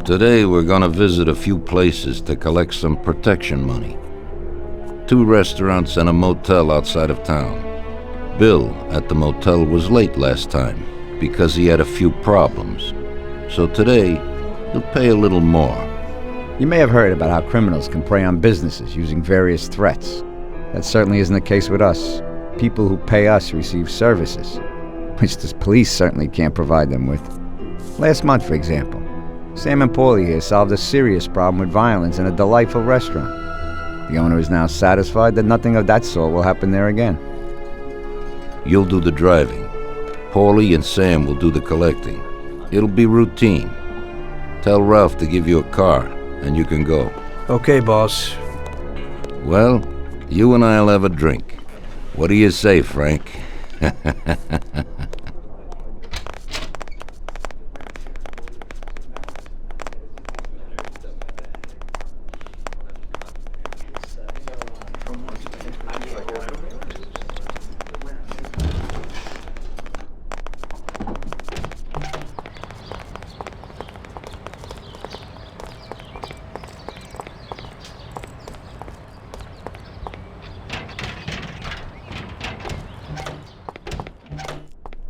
Today we're gonna visit a few places to collect some protection money. 2 restaurants and a motel outside of town. Bill at the motel was late last time because he had a few problems. So today, he'll pay a little more. You may have heard about how criminals can prey on businesses using various threats. That certainly isn't the case with us. People who pay us receive services, which the police certainly can't provide them with. Last month, for example, Sam and Paulie here solved a serious problem with violence in a delightful restaurant. The owner is now satisfied that nothing of that sort will happen there again. You'll do the driving. Paulie and Sam will do the collecting. It'll be routine. Tell Ralph to give you a car, and you can go. Okay, boss. Well, you and I'll have a drink. What do you say, Frank?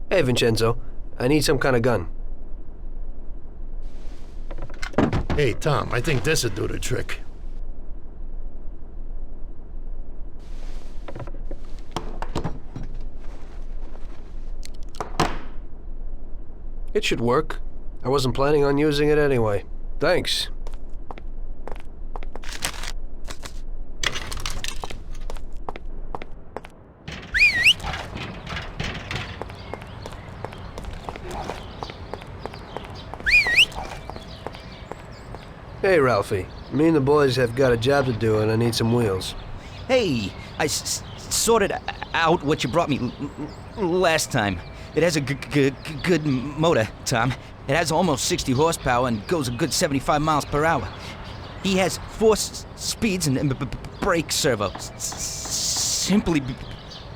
Hey, Vincenzo. I need some kind of gun. Hey, Tom, I think this'd do the trick. It should work. I wasn't planning on using it anyway. Thanks. Hey, Ralphie. Me and the boys have got a job to do and I need some wheels. Hey, I sorted out what you brought me last time. It has a good motor, Tom. It has almost 60 horsepower and goes a good 75 miles per hour. He has 4 speeds and brake servo. Simply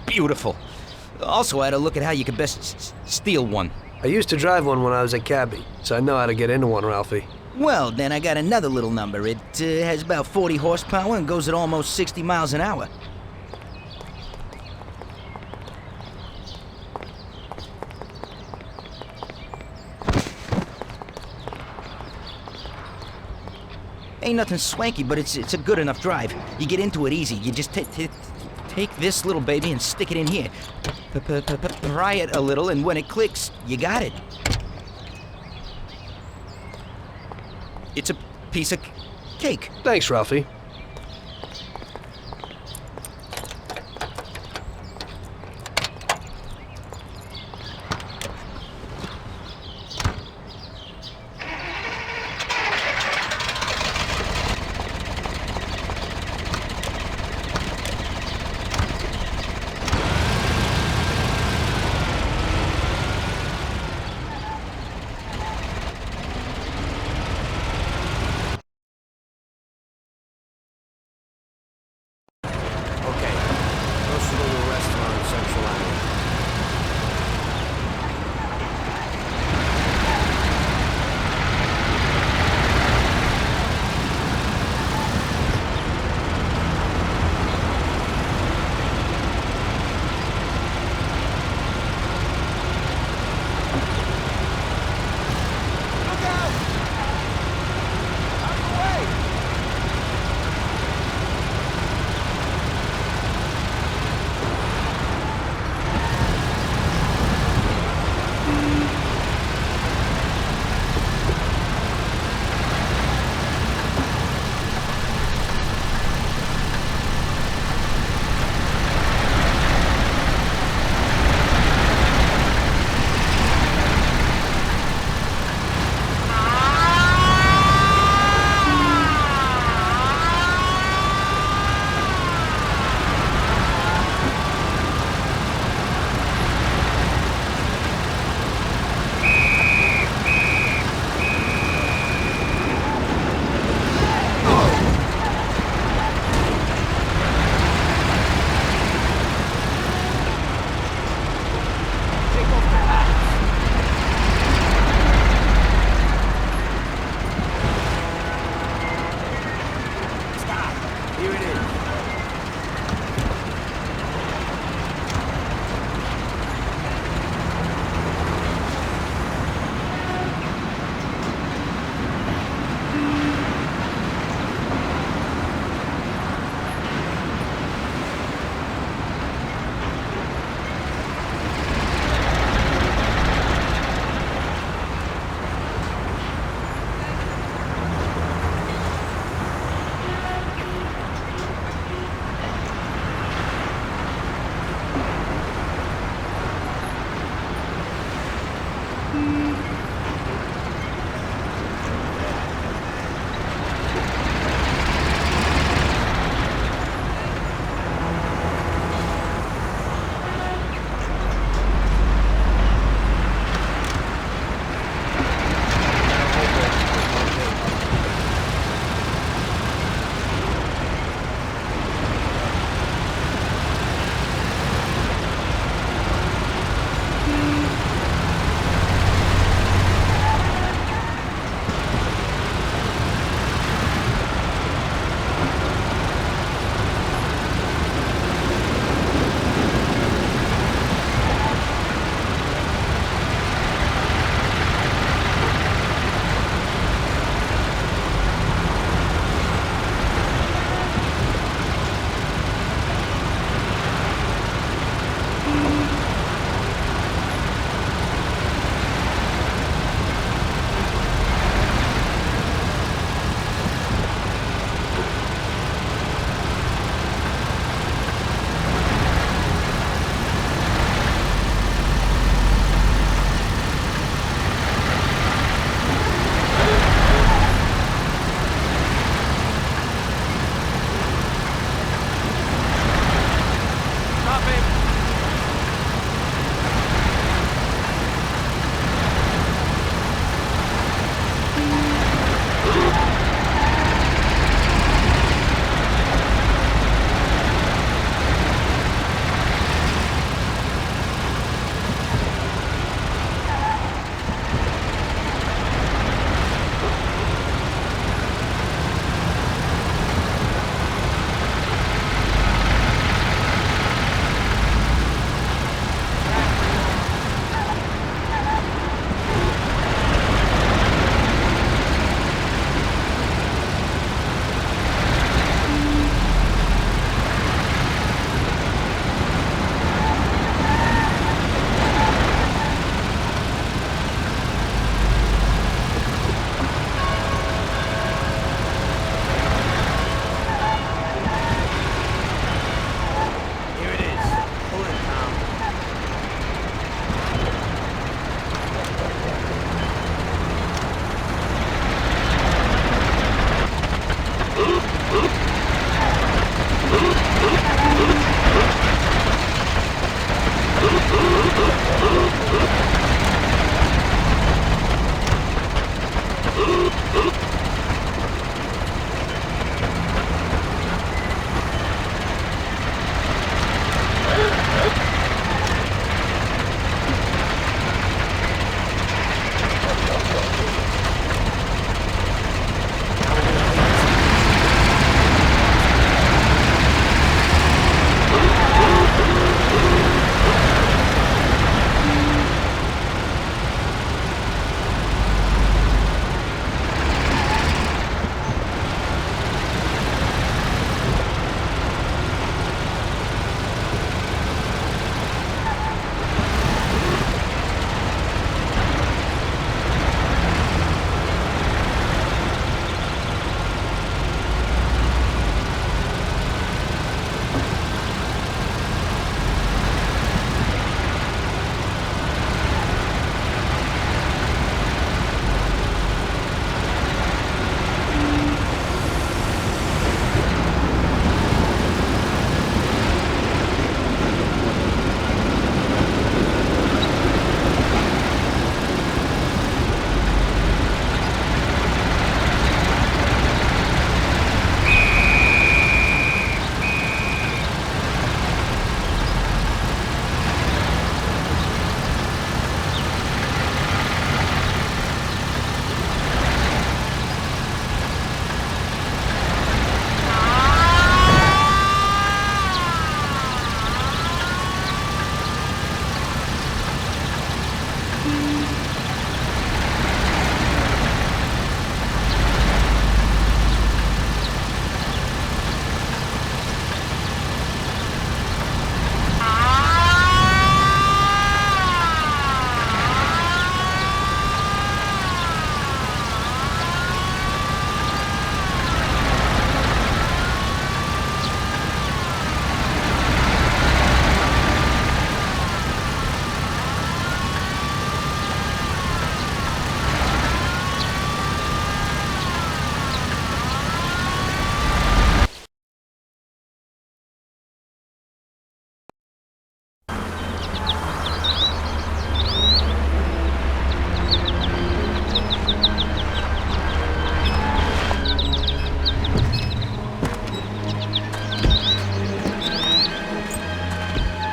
beautiful. Also, I had a look at how you could best steal one. I used to drive one when I was a cabbie, so I know how to get into one, Ralphie. Well, then I got another little number. It has about 40 horsepower and goes at almost 60 miles an hour. Ain't nothing swanky, but it's a good enough drive. You get into it easy. You just take this little baby and stick it in here. Pry it a little, and when it clicks, you got it. It's a piece of cake. Thanks, Ralphie.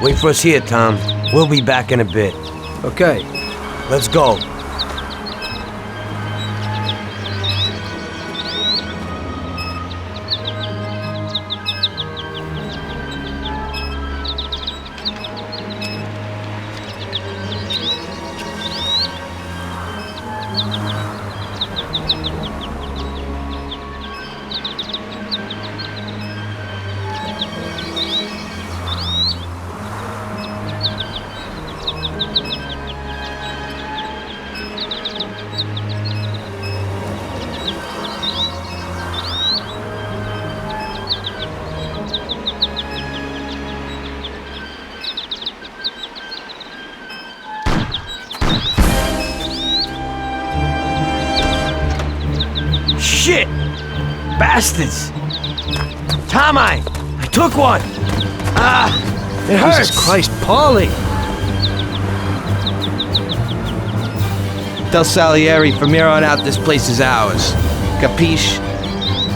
Wait for us here, Tom. We'll be back in a bit. Okay. Let's go. Shit! Bastards! Tom, I took one! Ah! It hurts! Jesus Christ, Paulie! Tell Salieri from here on out this place is ours. Capiche?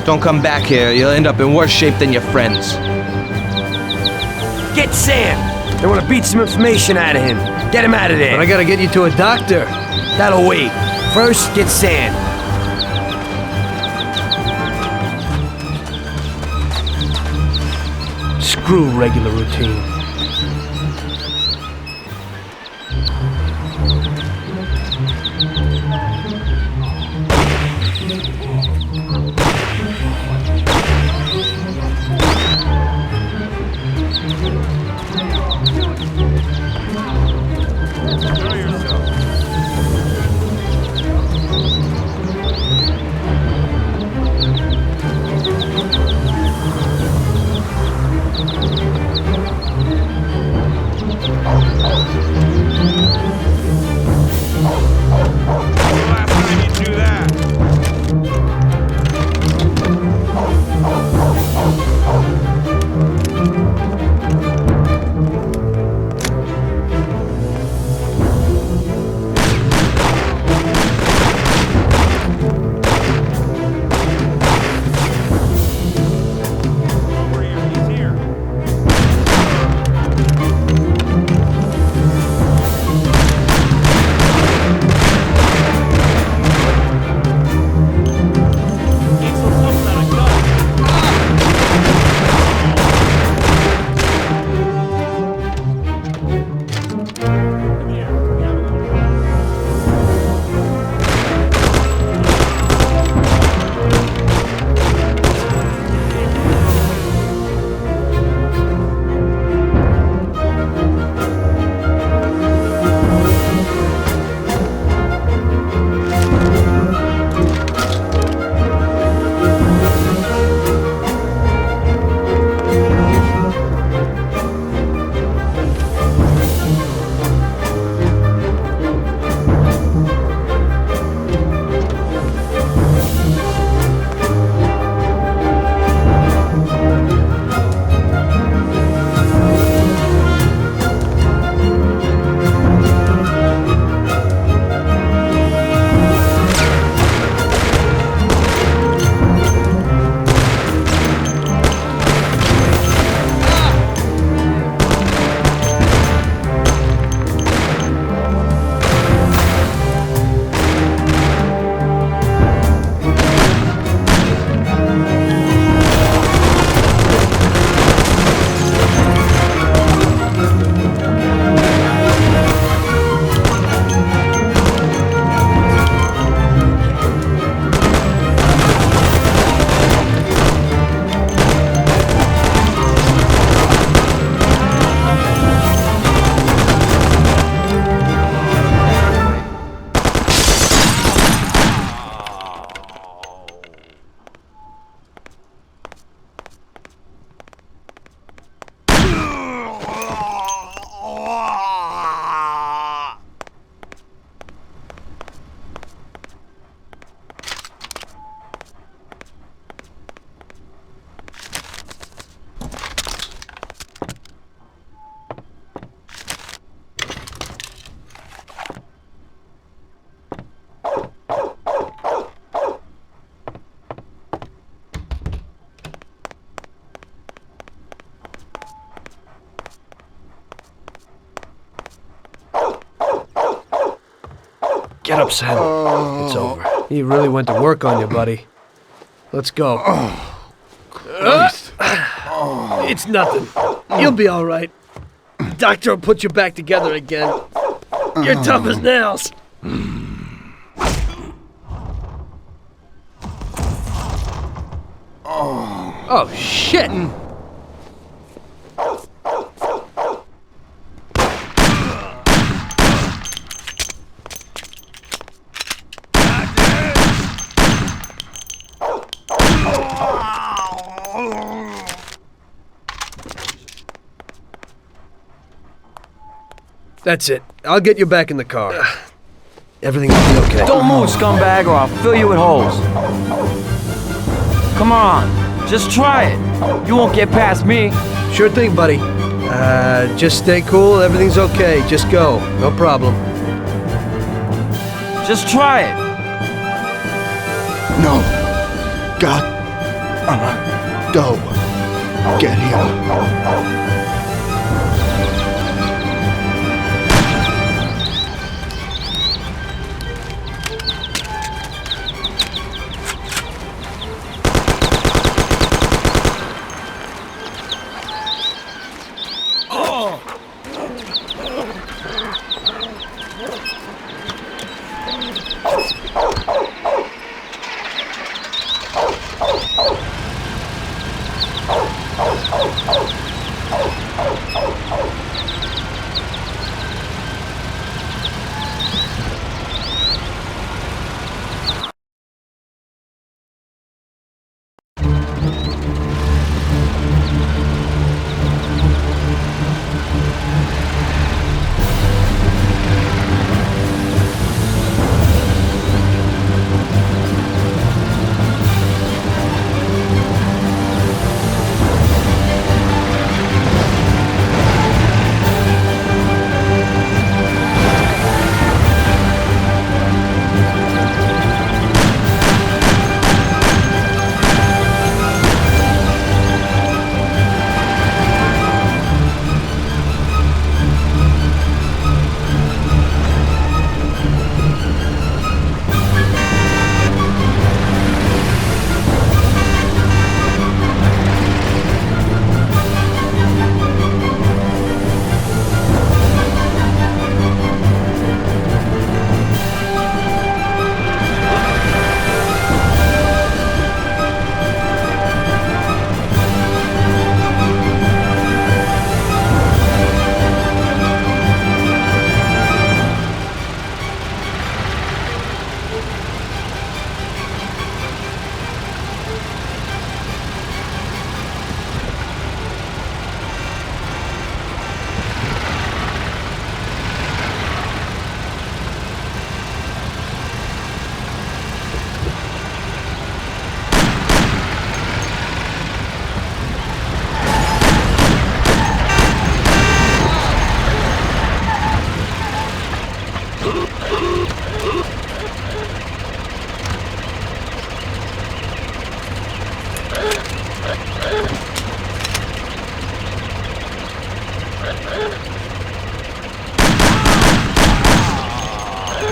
Don't come back here, you'll end up in worse shape than your friends. Get Sam! They want to beat some information out of him. Get him out of there. But I gotta get you to a doctor. That'll wait. First, get Sam. Screw regular routine. Last time you do that. up, Sam. It's over. He really went to work on you, buddy. Let's go. Christ. It's nothing. You'll be all right. Doctor will put you back together again. You're tough as nails. Oh, shit! That's it. I'll get you back in the car. Everything will be okay. Don't move, scumbag, or I'll fill you with holes. Come on, just try it. You won't get past me. Sure thing, buddy. Just stay cool. Everything's okay. Just go. No problem. Just try it. No. God. Go. Get him.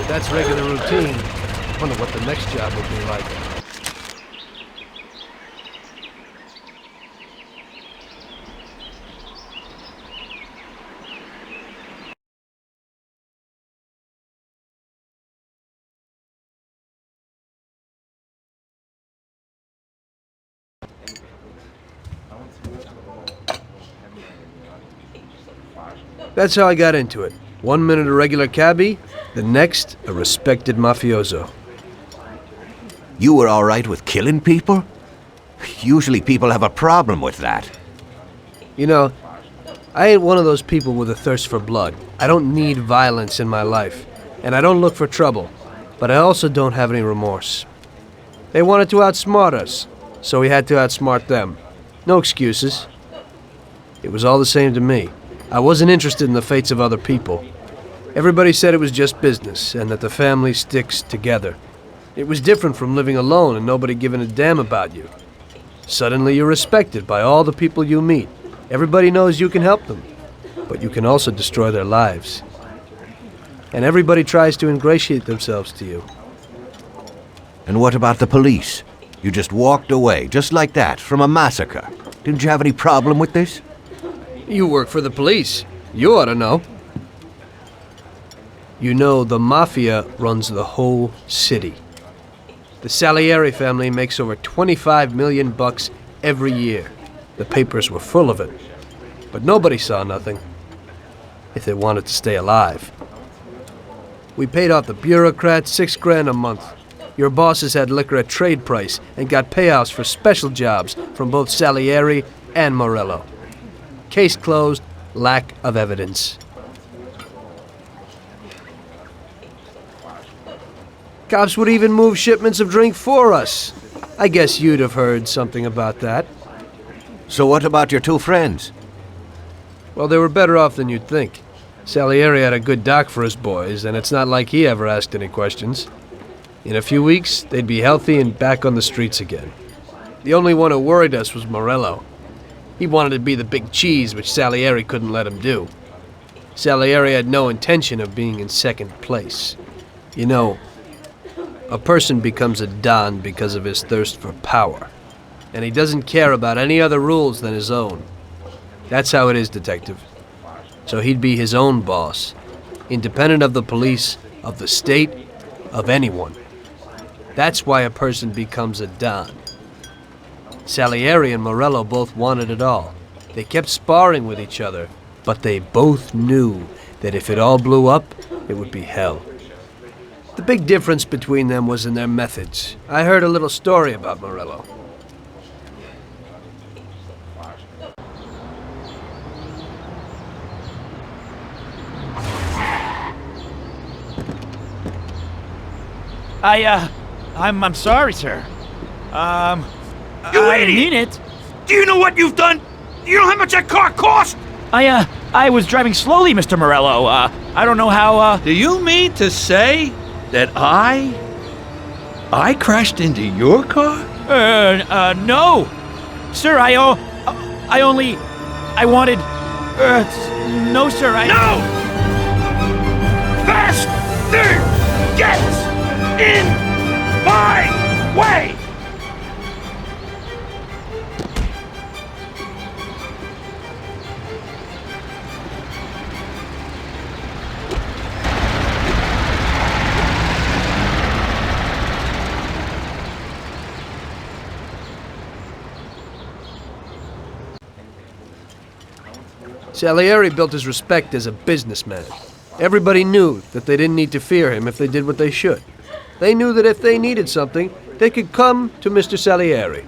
That's regular routine. Wonder what the next job will be like. That's how I got into it. 1 minute a regular cabbie, the next a respected mafioso. You were all right with killing people? Usually people have a problem with that. You know, I ain't one of those people with a thirst for blood. I don't need violence in my life, and I don't look for trouble, but I also don't have any remorse. They wanted to outsmart us, so we had to outsmart them. No excuses. It was all the same to me. I wasn't interested in the fates of other people. Everybody said it was just business, and that the family sticks together. It was different from living alone and nobody giving a damn about you. Suddenly you're respected by all the people you meet. Everybody knows you can help them, but you can also destroy their lives. and everybody tries to ingratiate themselves to you. And what about the police? You just walked away, just like that, from a massacre. Didn't you have any problem with this? You work for the police. You ought to know. You know, the Mafia runs the whole city. The Salieri family makes over 25 million bucks every year. The papers were full of it. But nobody saw nothing. If they wanted to stay alive. We paid off the bureaucrats $6,000 a month. Your bosses had liquor at trade price and got payouts for special jobs from both Salieri and Morello. Case closed, lack of evidence. Cops would even move shipments of drink for us. I guess you'd have heard something about that. So what about your two friends? Well, they were better off than you'd think. Salieri had a good doc for his boys, and it's not like he ever asked any questions. In a few weeks, they'd be healthy and back on the streets again. The only one who worried us was Morello. He wanted to be the big cheese, which Salieri couldn't let him do. Salieri had no intention of being in second place. You know, a person becomes a Don because of his thirst for power, and he doesn't care about any other rules than his own. That's how it is, Detective. So he'd be his own boss, independent of the police, of the state, of anyone. That's why a person becomes a Don. Salieri and Morello both wanted it all. They kept sparring with each other, but they both knew that if it all blew up, it would be hell. The big difference between them was in their methods. I heard a little story about Morello. I'm sorry, sir. You I idiot! mean it. Do you know what you've done? You know how much that car cost? I was driving slowly, Mr. Morello. I don't know how, Do you mean to say that I crashed into your car? no. Sir, I wanted, no, sir, No! Faster! Get in my way! Salieri built his respect as a businessman. Everybody knew that they didn't need to fear him if they did what they should. They knew that if they needed something, they could come to Mr. Salieri.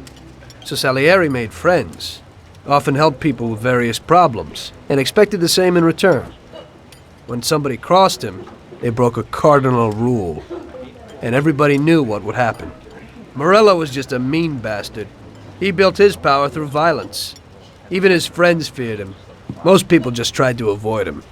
So Salieri made friends, often helped people with various problems, and expected the same in return. When somebody crossed him, they broke a cardinal rule, and everybody knew what would happen. Morello was just a mean bastard. He built his power through violence. Even his friends feared him. Most people just tried to avoid him.